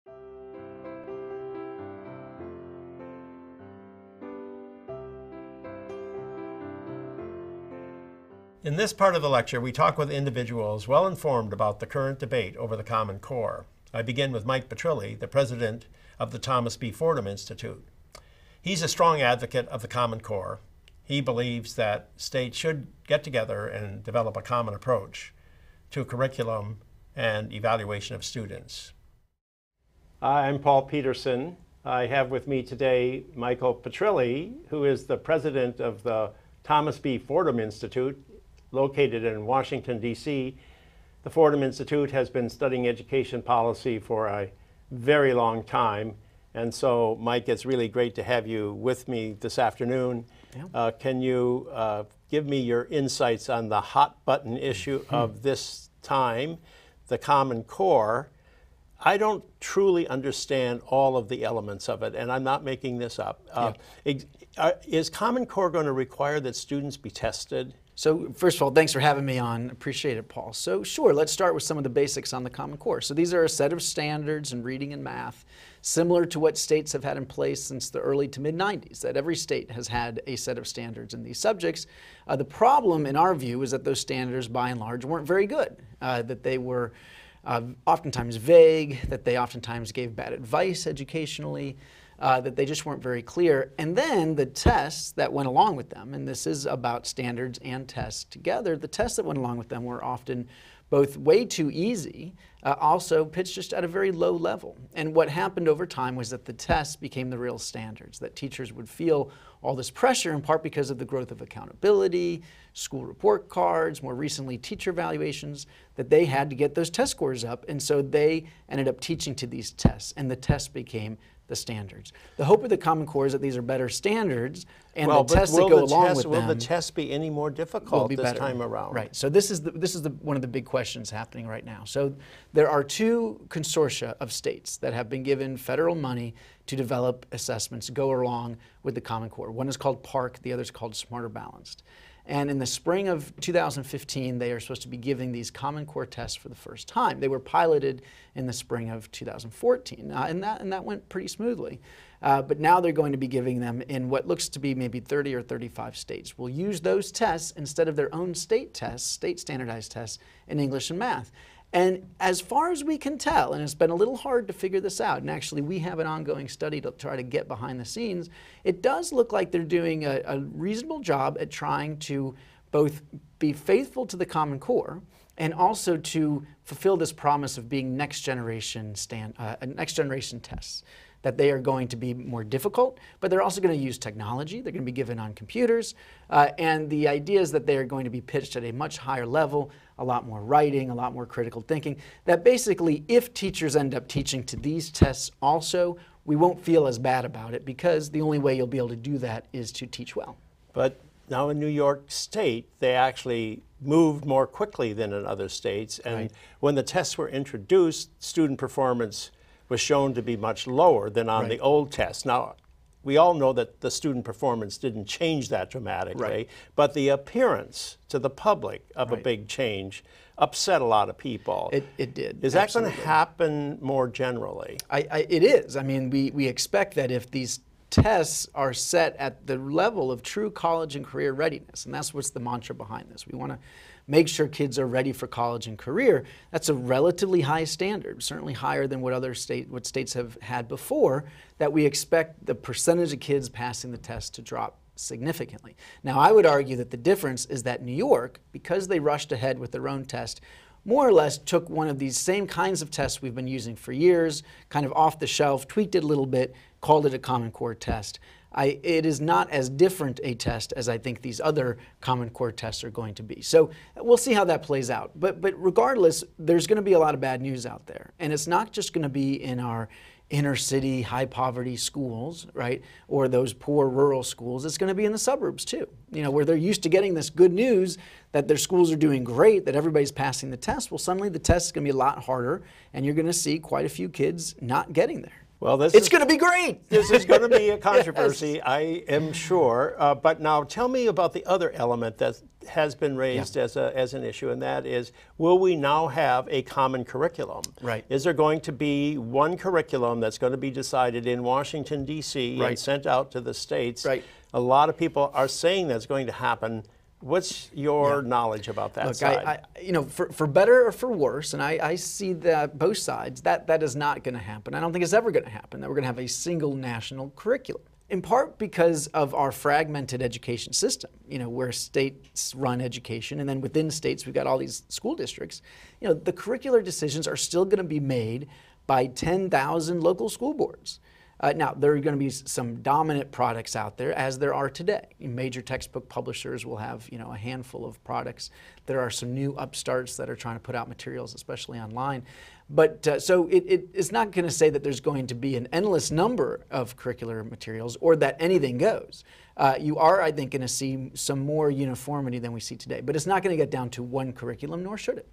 In this part of the lecture, we talk with individuals well informed about the current debate over the Common Core. I begin with Mike Petrilli, the president of the Thomas B. Fordham Institute. He's a strong advocate of the Common Core. He believes that states should get together and develop a common approach to curriculum and evaluation of students. I'm Paul Peterson. I have with me today Michael Petrilli, who is the president of the Thomas B. Fordham Institute, located in Washington, D.C. The Fordham Institute has been studying education policy for a very long time. And so, Mike, it's really great to have you with me this afternoon. Yeah. Can you give me your insights on the hot button issue of this time, the Common Core? I don't truly understand all of the elements of it, and I'm not making this up. Is Common Core going to require that students be tested? So first of all, thanks for having me on. Appreciate it, Paul. So sure, let's start with some of the basics on the Common Core. So these are a set of standards in reading and math, similar to what states have had in place since the early to mid-90s, that every state has had a set of standards in these subjects. The problem, in our view, is that those standards, by and large, weren't very good, that they were oftentimes vague, that they oftentimes gave bad advice educationally, that they just weren't very clear. And then the tests that went along with them, and this is about standards and tests together, the tests that went along with them were often both way too easy, also pitched just at a very low level. And what happened over time was that the tests became the real standards, that teachers would feel all this pressure in part because of the growth of accountability, school report cards, more recently teacher evaluations, that they had to get those test scores up. And so they ended up teaching to these tests, and the tests became the standards. The hope of the Common Core is that these are better standards, and the tests that go along with them will the tests be any more difficult this time around? Right. So this is one of the big questions happening right now. So there are two consortia of states that have been given federal money to develop assessments to go along with the Common Core. One is called PARCC, the other is called Smarter Balanced. And in the spring of 2015, they are supposed to be giving these Common Core tests for the first time. They were piloted in the spring of 2014, and that went pretty smoothly. But now they're going to be giving them in what looks to be maybe 30 or 35 states. We'll use those tests instead of their own state tests, state standardized tests in English and math. And as far as we can tell, and it's been a little hard to figure this out, and actually we have an ongoing study to try to get behind the scenes, it does look like they're doing a reasonable job at trying to both be faithful to the Common Core and also to fulfill this promise of being next generation tests. That they are going to be more difficult, but they're also going to use technology. They're going to be given on computers. And the idea is that they are going to be pitched at a much higher level, a lot more writing, a lot more critical thinking. That basically, if teachers end up teaching to these tests also, we won't feel as bad about it because the only way you'll be able to do that is to teach well. But now in New York State, they actually moved more quickly than in other states. And when the tests were introduced, student performance was shown to be much lower than on the old tests. Now, we all know that the student performance didn't change that dramatically, but the appearance to the public of a big change upset a lot of people. It did. Is that going to happen more generally? It is. I mean, we expect that if these tests are set at the level of true college and career readiness, and that's what's the mantra behind this. We want to make sure kids are ready for college and career. That's a relatively high standard, certainly higher than what states have had before, that we expect the percentage of kids passing the test to drop significantly. Now, I would argue that the difference is that New York, because they rushed ahead with their own test, more or less took one of these same kinds of tests we've been using for years, kind of off the shelf, tweaked it a little bit, called it a Common Core test. It is not as different a test as I think these other Common Core tests are going to be. So we'll see how that plays out. But regardless, there's going to be a lot of bad news out there. And it's not just going to be in our inner city, high poverty schools, right? Or those poor rural schools. It's going to be in the suburbs too, where they're used to getting this good news that their schools are doing great, that everybody's passing the test. Well, suddenly the test is going to be a lot harder, and you're going to see quite a few kids not getting there. Well, It's going to be great. this is going to be a controversy, I am sure. But now tell me about the other element that has been raised as an issue, and that is, will we now have a common curriculum? Right. Is there going to be one curriculum that's going to be decided in Washington, D.C. and sent out to the states? Right. A lot of people are saying that's going to happen. What's your knowledge about that Look, side? you know, for better or for worse, and I see that both sides, that is not going to happen. I don't think it's ever going to happen, that we're going to have a single national curriculum. In part because of our fragmented education system, you know, where states run education, and then within states we've got all these school districts. You know, the curricular decisions are still going to be made by 10,000 local school boards. Now, there are going to be some dominant products out there, as there are today. Major textbook publishers will have, you know, a handful of products. There are some new upstarts that are trying to put out materials, especially online. But so it is not going to say that there's going to be an endless number of curricular materials or that anything goes. You are, I think, going to see some more uniformity than we see today. But it's not going to get down to one curriculum, nor should it.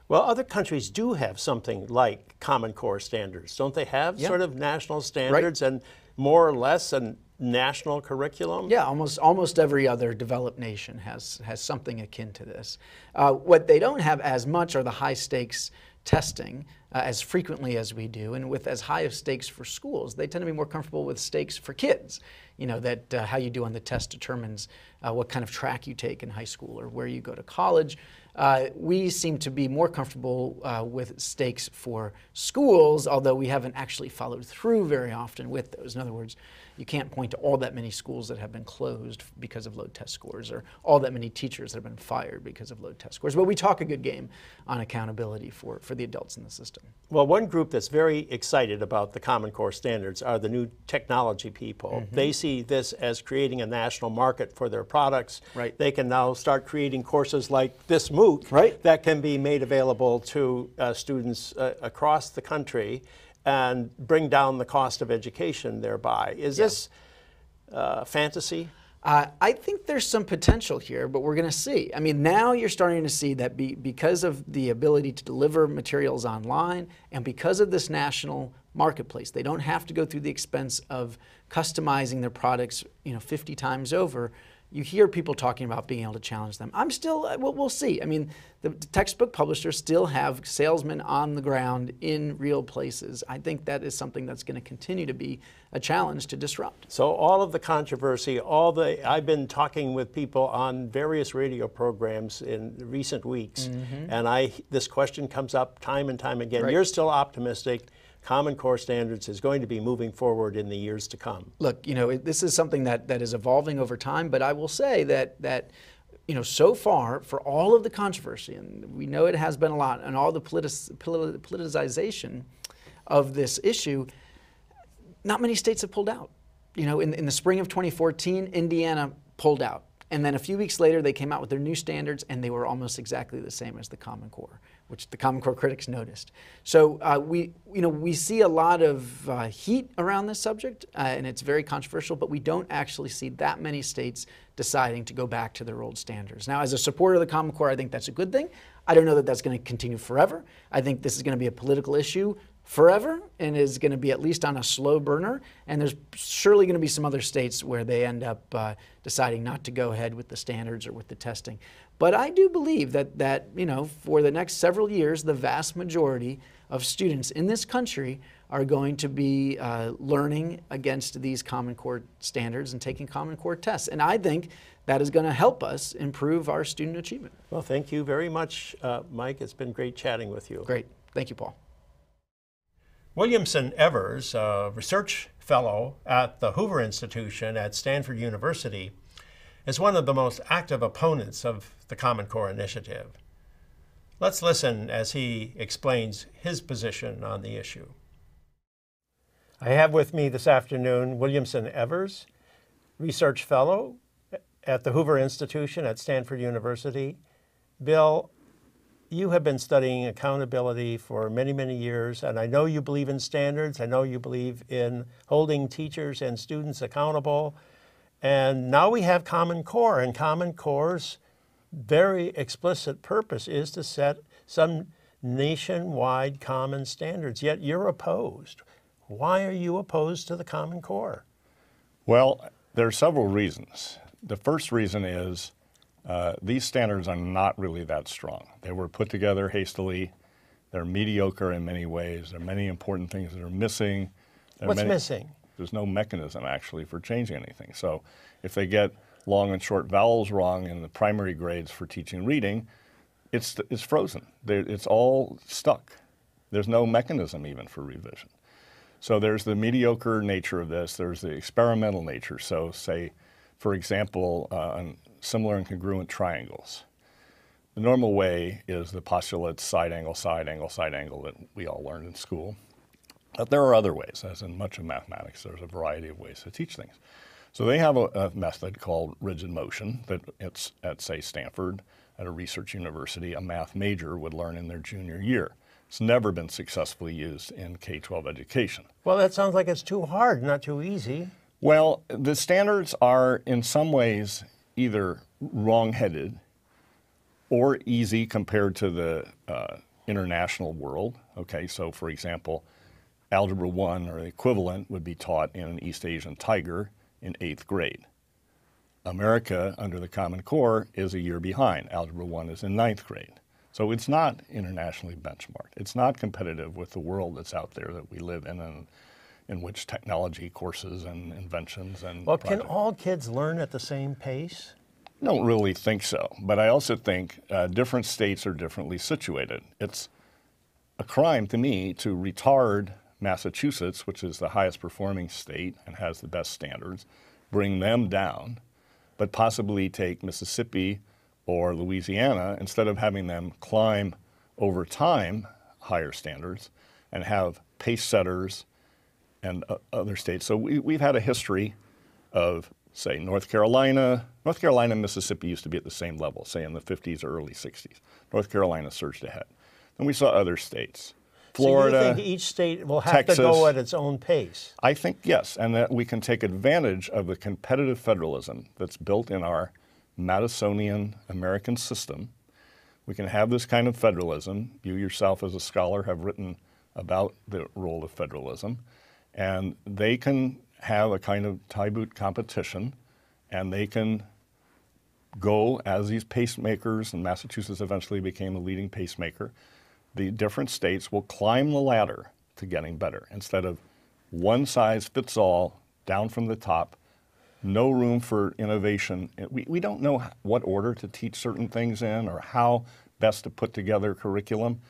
Well, other countries do have something like Common Core standards. Don't they have sort of national standards and more or less a national curriculum? Yeah, almost every other developed nation has something akin to this. What they don't have as much are the high stakes testing as frequently as we do, and with as high of stakes for schools. They tend to be more comfortable with stakes for kids. You know, that how you do on the test determines what kind of track you take in high school or where you go to college. We seem to be more comfortable with stakes for schools, although we haven't actually followed through very often with those. In other words, you can't point to all that many schools that have been closed because of low test scores, or all that many teachers that have been fired because of low test scores. But we talk a good game on accountability for the adults in the system. Well, one group that's very excited about the Common Core standards are the new technology people. They see this as creating a national market for their products. Right. They can now start creating courses like this MOOC that can be made available to students across the country and bring down the cost of education thereby. Is this fantasy? I think there's some potential here, but we're going to see. I mean, now you're starting to see that because of the ability to deliver materials online and because of this national marketplace, they don't have to go through the expense of customizing their products, you know, 50 times over. You hear people talking about being able to challenge them. I'm still, we'll see. I mean, the textbook publishers still have salesmen on the ground in real places. I think that is something that's going to continue to be a challenge to disrupt. So all of the controversy, I've been talking with people on various radio programs in recent weeks, and this question comes up time and time again. You're still optimistic Common Core standards is going to be moving forward in the years to come. Look, you know, this is something that is evolving over time, but I will say that you know, so far, for all of the controversy, and we know it has been a lot, and all the politicization of this issue, not many states have pulled out. You know, in the spring of 2014, Indiana pulled out. And then a few weeks later, they came out with their new standards, and they were almost exactly the same as the Common Core, which the Common Core critics noticed. So we see a lot of heat around this subject, and it's very controversial, but we don't actually see that many states deciding to go back to their old standards. Now, as a supporter of the Common Core, I think that's a good thing. I don't know that that's going to continue forever. I think this is going to be a political issue forever and is going to be at least on a slow burner. And there's surely going to be some other states where they end up deciding not to go ahead with the standards or with the testing. But I do believe that you know, for the next several years, the vast majority of students in this country are going to be learning against these Common Core standards and taking Common Core tests. And I think that is going to help us improve our student achievement. Well, thank you very much, Mike. It's been great chatting with you. Great. Thank you, Paul. Williamson Evers, a research fellow at the Hoover Institution at Stanford University, is one of the most active opponents of the Common Core initiative. Let's listen as he explains his position on the issue. I have with me this afternoon Williamson Evers, research fellow at the Hoover Institution at Stanford University. Bill, you have been studying accountability for many, many years, and I know you believe in standards. I know you believe in holding teachers and students accountable. And now we have Common Core, and Common Core's very explicit purpose is to set some nationwide common standards, yet you're opposed. Why are you opposed to the Common Core? Well, there are several reasons. The first reason is these standards are not really that strong. They were put together hastily. They're mediocre in many ways. There are many important things that are missing. What's missing? There's no mechanism actually for changing anything. So if they get long and short vowels wrong in the primary grades for teaching reading, it's frozen. It's all stuck. There's no mechanism even for revision. So there's the mediocre nature of this. There's the experimental nature. So say, for example, similar and congruent triangles. The normal way is the postulates side angle, side angle, side angle that we all learned in school. But there are other ways, as in much of mathematics, there's a variety of ways to teach things. So they have a method called rigid motion that it's at, say, Stanford, at a research university, a math major would learn in their junior year. It's never been successfully used in K-12 education. Well, that sounds like it's too hard, not too easy. Well, the standards are in some ways either wrong-headed or easy compared to the international world. Okay, so for example, Algebra 1 or the equivalent would be taught in an East Asian tiger in 8th grade. America, under the Common Core, is a year behind. Algebra 1 is in 9th grade. So it's not internationally benchmarked. It's not competitive with the world that's out there that we live in which technology courses and inventions and Well, projects. can all kids learn at the same pace? I don't really think so, but I also think different states are differently situated. It's a crime to me to retard Massachusetts, which is the highest performing state and has the best standards, bring them down, but possibly take Mississippi or Louisiana, instead of having them climb over time higher standards and have pace setters and other states. So we've had a history of, say, North Carolina and Mississippi used to be at the same level, say in the 50s or early 60s. North Carolina surged ahead. Then we saw other states. Florida, so you think each state will have Texas, to go at its own pace? I think yes, and that we can take advantage of the competitive federalism that's built in our Madisonian American system. We can have this kind of federalism. You yourself as a scholar have written about the role of federalism, and they can have a kind of tie boot competition, and they can go as these pacemakers, and Massachusetts eventually became a leading pacemaker. The different states will climb the ladder to getting better instead of one size fits all down from the top, no room for innovation. We don't know what order to teach certain things in or how best to put together curriculum.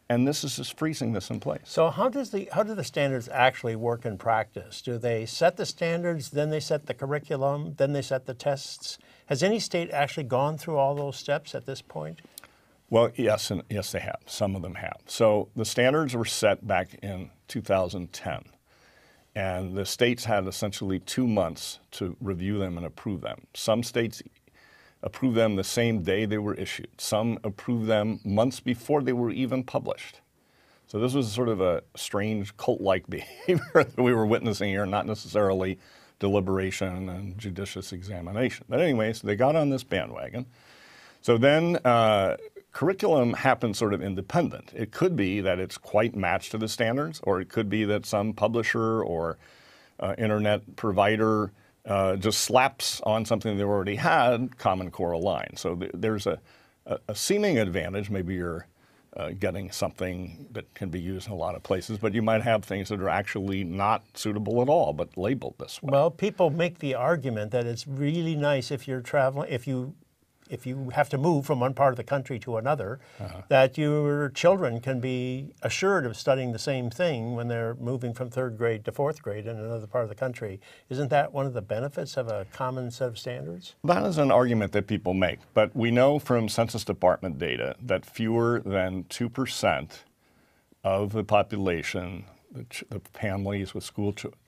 And this is just freezing this in place. So how do the standards actually work in practice? Do they set the standards, then they set the curriculum, then they set the tests? Has any state actually gone through all those steps at this point? Well, yes, and yes, they have. Some of them have. So the standards were set back in 2010, and the states had essentially 2 months to review them and approve them. Some states approved them the same day they were issued. Some approved them months before they were even published. So this was sort of a strange cult-like behavior that we were witnessing here, not necessarily deliberation and judicious examination. But anyway, so they got on this bandwagon. So then curriculum happens sort of independent. It could be that it's quite matched to the standards, or it could be that some publisher or internet provider just slaps on something they already had Common Core aligned. So there's a seeming advantage. Maybe you're getting something that can be used in a lot of places, but you might have things that are actually not suitable at all, but labeled this way. Well, people make the argument that it's really nice if you're traveling, if you have to move from one part of the country to another, that your children can be assured of studying the same thing when they're moving from 3rd grade to 4th grade in another part of the country. Isn't that one of the benefits of a common set of standards? That is an argument that people make, but we know from Census Department data that fewer than 2% of the population, the families with school children,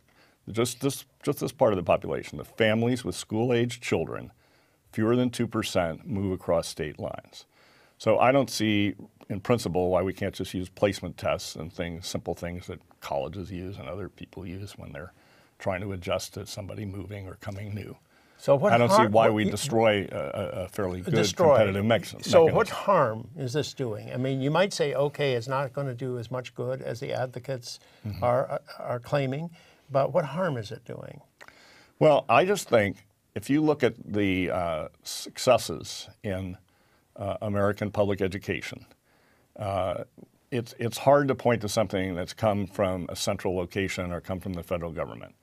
just this part of the population, the families with school-aged children, fewer than 2% move across state lines. So I don't see, in principle, why we can't just use placement tests and things, simple things that colleges use and other people use when they're trying to adjust to somebody moving or coming new. So what I don't see harm- why what we you- destroy a fairly good destroy. competitive mechanism. So what harm is this doing? I mean, you might say, okay, it's not going to do as much good as the advocates are claiming, but what harm is it doing? Well, I just think if you look at the successes in American public education, it's hard to point to something that's come from a central location or come from the federal government.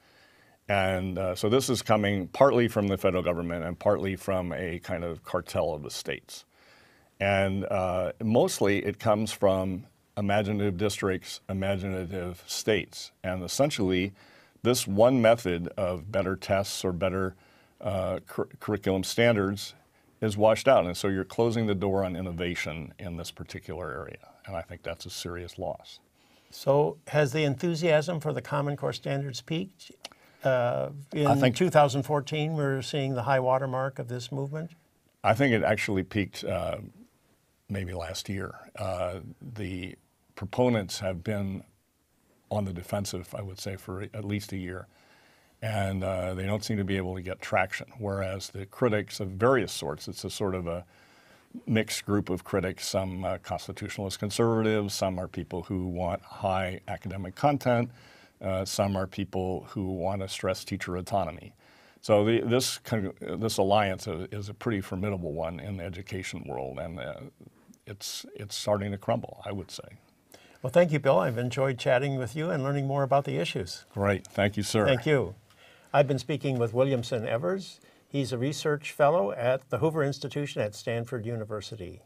And so this is coming partly from the federal government and partly from a kind of cartel of the states. And mostly it comes from imaginative districts, imaginative states. And essentially, this one method of better tests or better curriculum standards is washed out. And so you're closing the door on innovation in this particular area. And I think that's a serious loss. So has the enthusiasm for the Common Core standards peaked? In think- 2014, we're seeing the high water mark of this movement. I think it actually peaked maybe last year. The proponents have been on the defensive, I would say, for at least a year. And they don't seem to be able to get traction. Whereas the critics of various sorts, it's a sort of a mixed group of critics, some constitutionalist conservatives, some are people who want high academic content, some are people who want to stress teacher autonomy. So this alliance is a pretty formidable one in the education world, and it's starting to crumble, I would say. Well, thank you, Bill. I've enjoyed chatting with you and learning more about the issues. Great. Thank you, sir. Thank you. I've been speaking with Williamson Evers. He's a research fellow at the Hoover Institution at Stanford University.